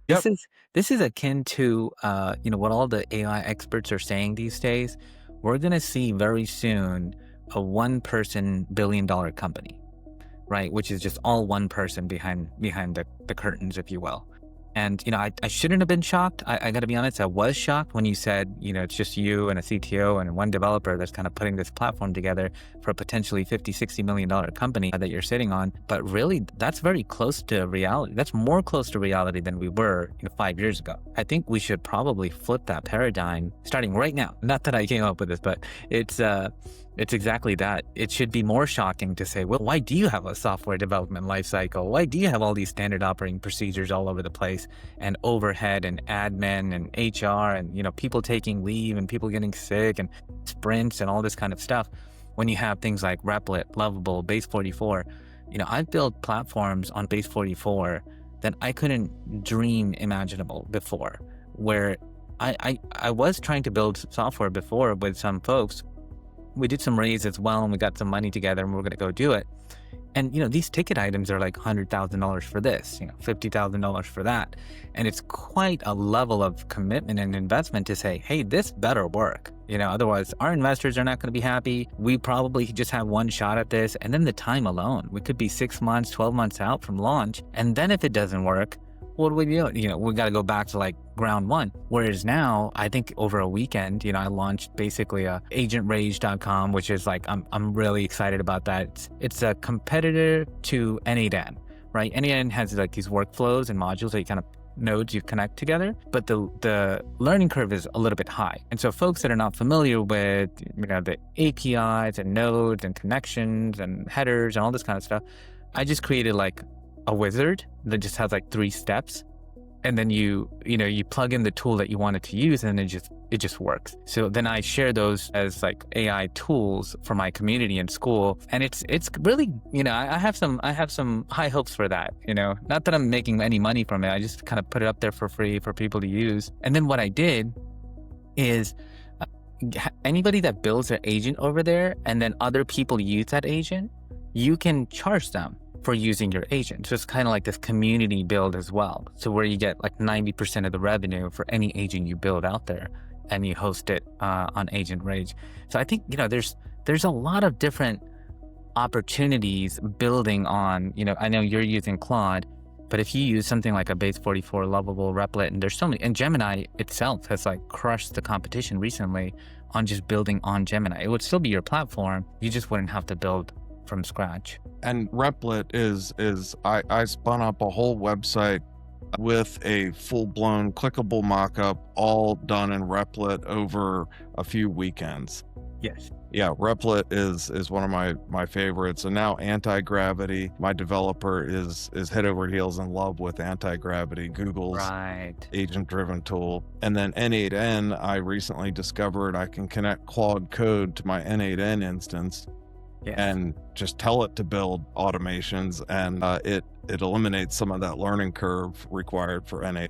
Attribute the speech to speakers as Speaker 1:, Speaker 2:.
Speaker 1: Yep.
Speaker 2: This is akin to what all the AI experts are saying these days. We're gonna see very soon a one-person billion-dollar company, right? Which is just all one person behind the curtains, if you will. And I shouldn't have been shocked. I got to be honest. I was shocked when you said it's just you and a CTO and one developer that's kind of putting this platform together for a potentially 50-60 million dollar company that you're sitting on. But really, that's very close to reality. That's more close to reality than we were 5 years ago. I think we should probably flip that paradigm starting right now. Not that I came up with this, but it's exactly that. It should be more shocking to say, well, why do you have a software development lifecycle? Why do you have all these standard operating procedures all over the place and overhead and admin and HR and, people taking leave and people getting sick and sprints and all this kind of stuff when you have things like Replit, Lovable, Base 44? I've built platforms on Base 44 that I couldn't dream imaginable before, where I was trying to build software before with some folks. We did some raise as well and we got some money together and we're going to go do it. And, these ticket items are like $100,000 for this, $50,000 for that. And it's quite a level of commitment and investment to say, hey, this better work. Otherwise our investors are not going to be happy. We probably just have one shot at this. And then the time alone, we could be 6 months, 12 months out from launch. And then if it doesn't work, what do we do? We got to go back to like ground one. Whereas now, I think over a weekend, I launched basically agentrage.com, which is like, I'm really excited about that. It's a competitor to N8N, right? N8N has like these workflows and modules that nodes you connect together, but the learning curve is a little bit high. And so folks that are not familiar with, the APIs and nodes and connections and headers and all this kind of stuff, I just created like a wizard that just has like 3 steps, and then you plug in the tool that you wanted to use, and it just works. So then I share those as like AI tools for my community and school, and it's really I have some high hopes for that. Not that I'm making any money from it. I just kind of put it up there for free for people to use. And then what I did is anybody that builds an agent over there, and then other people use that agent, you can charge them for using your agent. So it's kind of like this community build as well. So where you get like 90% of the revenue for any agent you build out there and you host it on Agent Rage. So I think, there's a lot of different opportunities building on, I know you're using Claude, but if you use something like a Base 44, Lovable, Replit, and there's so many, and Gemini itself has like crushed the competition recently on just building on Gemini. It would still be your platform. You just wouldn't have to build from scratch.
Speaker 1: And Replit is I spun up a whole website with a full-blown clickable mock-up, all done in Replit over a few weekends.
Speaker 2: Yes.
Speaker 1: Yeah, Replit is one of my favorites. And now Anti-Gravity, my developer is head over heels in love with Anti-Gravity, Google's agent-driven tool. And then N8N, I recently discovered I can connect Claude Code to my N8N instance.
Speaker 2: Yes.
Speaker 1: And just tell it to build automations, and it eliminates some of that learning curve required for N8.